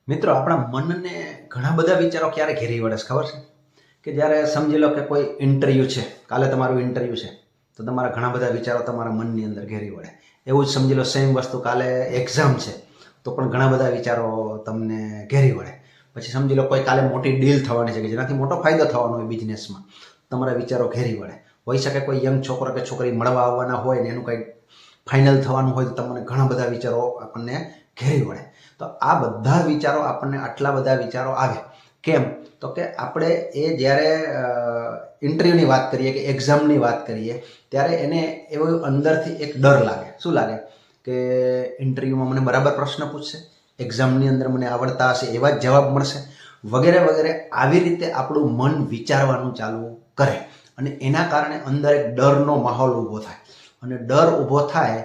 મિત્રો આપણા મનને ઘણા બધા વિચારો ક્યારે ઘેરી વળે છે ખબર છે? કે જ્યારે સમજી લો કે કોઈ ઇન્ટરવ્યૂ છે, કાલે તમારું ઇન્ટરવ્યૂ છે, તો તમારા ઘણા બધા વિચારો તમારા મનની અંદર ઘેરી વળે. એવું જ સમજી લો સેમ વસ્તુ કાલે એક્ઝામ છે, તો પણ ઘણા બધા વિચારો તમને ઘેરી વળે. પછી સમજી લો કોઈ કાલે મોટી ડીલ થવાની છે કે જેનાથી મોટો ફાયદો થવાનો હોય બિઝનેસમાં, તમારા વિચારો ઘેરી વળે. હોઈ શકે કોઈ યંગ છોકરો કે છોકરી મળવા આવવાના હોય ને એનું કંઈક ફાઇનલ થવાનું હોય તો તમને ઘણા બધા વિચારો આપણને ઘેરી વળે. તો આ બધા વિચારો આપણને આટલા બધા વિચારો આવે કેમ? તો કે આપણે એ જ્યારે ઇન્ટરવ્યૂની વાત કરીએ કે એક્ઝામની વાત કરીએ ત્યારે એને એવો અંદરથી એક ડર લાગે. શું લાગે? કે ઇન્ટરવ્યૂમાં મને બરાબર પ્રશ્ન પૂછશે, એક્ઝામની અંદર મને આવડતા હશે એવા જ જવાબ મળશે, વગેરે વગેરે. આવી રીતે આપણું મન વિચારવાનું ચાલુ કરે અને એના કારણે અંદર એક ડરનો માહોલ ઊભો થાય. અને ડર ઊભો થાય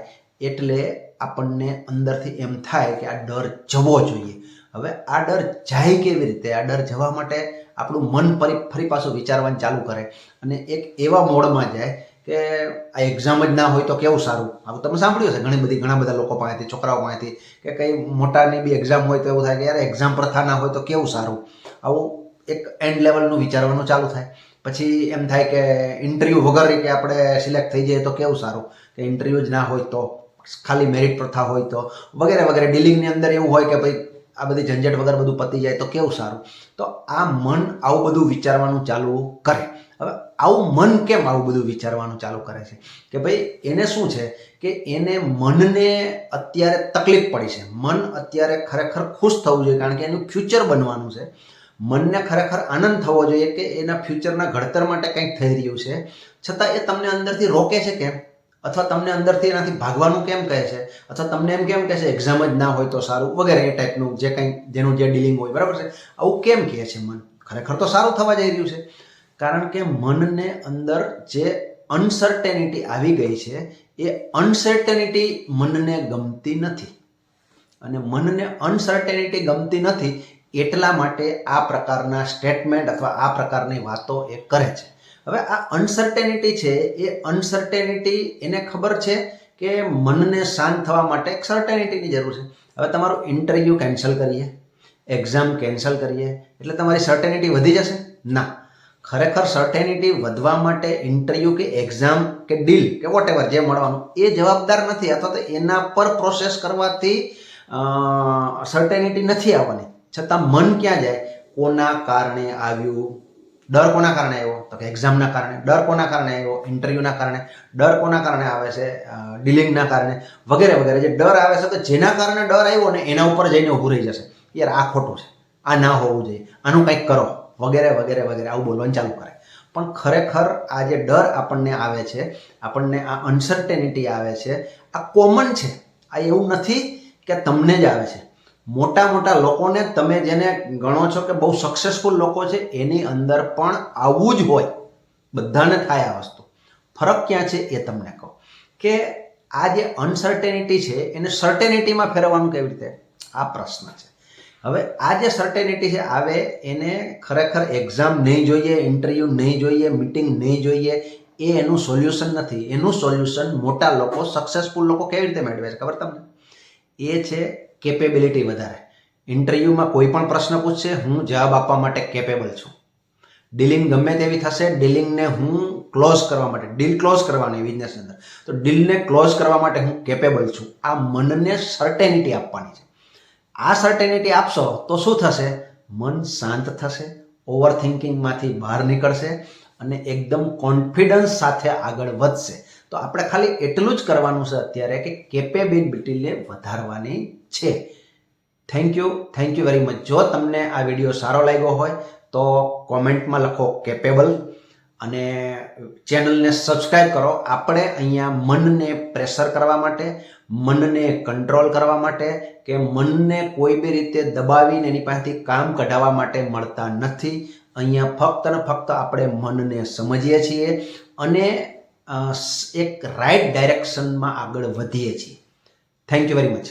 એટલે આપણને અંદરથી એમ થાય કે આ ડર જવો જોઈએ. હવે આ ડર જાય કેવી રીતે? આ ડર જવા માટે આપણું મન ફરી પાછું વિચારવાનું ચાલુ કરે અને એક એવા મોડમાં જાય કે આ એક્ઝામ જ ના હોય તો કેવું સારું. આવું તમે સાંભળ્યું છે ઘણા બધા લોકો પાસેથી, છોકરાઓ પાસેથી, કે કંઈ મોટાની બી એક્ઝામ હોય તો એવું થાય કે યાર એક્ઝામ પ્રથા ના હોય તો કેવું સારું. આવું એક એન્ડ લેવલનું વિચારવાનું ચાલુ થાય. પછી એમ થાય કે ઇન્ટરવ્યૂ વગર કે આપણે સિલેક્ટ થઈ જઈએ તો કેવું સારું, કે ઇન્ટરવ્યૂ જ ના હોય તો, ખાલી મેરિટ પ્રથા હોય તો, વગેરે વગેરે. ડીલિંગની અંદર એવું હોય કે ભાઈ આ બધી ઝંઝટ વગર બધું પતી જાય તો કેવું સારું. તો આ મન આવું બધું વિચારવાનું ચાલુ કરે. હવે આવું મન કેમ આવું બધું વિચારવાનું ચાલુ કરે છે? કે ભાઈ એને શું છે કે એને મનને અત્યારે તકલીફ પડી છે. મન અત્યારે ખરેખર ખુશ થવું જોઈએ કારણ કે એનું ફ્યુચર બનવાનું છે. મનને ખરેખર આનંદ થવો જોઈએ કે એના ફ્યુચરના ઘડતર માટે કંઈક થઈ રહ્યું છે, છતાં એ તમને અંદરથી રોકે છે કેમ? અથવા તમને અંદરથી એનાથી ભાગવાનું કેમ કહે છે? અથવા તમને એમ કેમ કહે છે એક્ઝામ જ ના હોય તો સારું, વગેરે એ ટાઈપનું જે કંઈ જેનું જે ડીલિંગ હોય, બરાબર છે? આવું કેમ કહે છે મન? ખરેખર તો સારું થવા જઈ રહ્યું છે. કારણ કે મનને અંદર જે અનસર્ટેનિટી આવી ગઈ છે એ અનસર્ટેનિટી મનને ગમતી નથી. અને મનને અનસર્ટેનિટી ગમતી નથી એટલા માટે આ પ્રકારના સ્ટેટમેન્ટ અથવા આ પ્રકારની વાતો એ કરે છે. હવે આ અનસર્ટેનિટી છે એ અનસર્ટેનિટી એને ખબર છે કે મનને શાંત થવા માટે એક સર્ટેનિટીની જરૂર છે. હવે તમારું ઇન્ટરવ્યૂ કેન્સલ કરીએ, એક્ઝામ કેન્સલ કરીએ એટલે તમારી સર્ટેનિટી વધી જશે? ના. ખરેખર સર્ટેનિટી વધવા માટે ઇન્ટરવ્યૂ કે એક્ઝામ કે ડીલ કે વોટેવર જે મળવાનું એ જવાબદાર નથી, અથવા તો એના પર પ્રોસેસ કરવાથી સર્ટેનિટી નથી આવવાની. છતાં મન ક્યાં જાય? કોના કારણે આવ્યું? ડર કોના કારણે આવ્યો? તો કે એક્ઝામના કારણે. ડર કોના કારણે આવ્યો? ઇન્ટરવ્યૂના કારણે. ડર કોના કારણે આવે છે? ડીલિંગના કારણે, વગેરે વગેરે. જે ડર આવે છે તો જેના કારણે ડર આવ્યો ને એના ઉપર જઈને ઊભું રહી જશે. યાર આ ખોટું છે, આ ના હોવું જોઈએ, આનું કંઈક કરો, વગેરે વગેરે વગેરે. આવું બોલવાનું ચાલુ કરે. પણ ખરેખર આ જે ડર આપણને આવે છે, આપણને આ અનસર્ટેનિટી આવે છે, આ કોમન છે. આ એવું નથી કે તમને જ આવે છે. મોટા મોટા લોકોને, તમે જેને ગણો છો કે બહુ સક્સેસફુલ લોકો છે, એની અંદર પણ આવું જ હોય. બધાને થાય આ વસ્તુ. ફરક ક્યાં છે એ તમને કહું કે આ જે અનસર્ટેનિટી છે એને સર્ટેનિટીમાં ફેરવવાનું કેવી રીતે? આ પ્રશ્ન છે. હવે આ જે સર્ટેનિટી છે આવે એને ખરેખર એક્ઝામ નહીં જોઈએ, ઇન્ટરવ્યૂ નહીં જોઈએ, મિટિંગ નહીં જોઈએ, એ એનું સોલ્યુશન નથી. એનું સોલ્યુશન મોટા લોકો, સક્સેસફુલ લોકો કેવી રીતે મેળવે છે ખબર તમને? એ છે કેપેબિલિટી વધારે. ઇન્ટરવ્યૂમાં કોઈ પણ પ્રશ્ન પૂછશે, હું જવાબ આપવા માટે કેપેબલ છું. ડીલિંગ ગમે તેવી થશે, ડીલિંગને હું ક્લોઝ કરવા માટે, ડીલ ક્લોઝ કરવાની બિઝનેસની અંદર, તો ડીલને ક્લોઝ કરવા માટે હું કેપેબલ છું. આ મનને સર્ટેનિટી આપવાની છે. આ સર્ટેનિટી આપશો તો શું થશે? મન શાંત થશે, ઓવર થિંકિંગમાંથી બહાર નીકળશે અને એકદમ કોન્ફિડન્સ સાથે આગળ વધશે. તો આપણે ખાલી એટલું જ કરવાનું છે અત્યારે કે કેપેબિલિટીને વધારવાની છે. Thank you very much. જો તમને આ વિડીયો સારો લાગ્યો હોય તો કોમેન્ટમાં લખો કેપેબલ અને ચેનલને સબસ્ક્રાઈબ કરો. આપણે અહીંયા મનને પ્રેશર કરવા માટે, મનને કંટ્રોલ કરવા માટે કે મનને કોઈ બી રીતે દબાવીને એની પાસેથી કામ કઢાવવા માટે મળતા નથી. અહીંયા ફક્ત ને ફક્ત આપણે મનને સમજીએ છીએ અને એક રાઈટ ડાયરેક્શનમાં આગળ વધીએ છીએ. Thank you very much.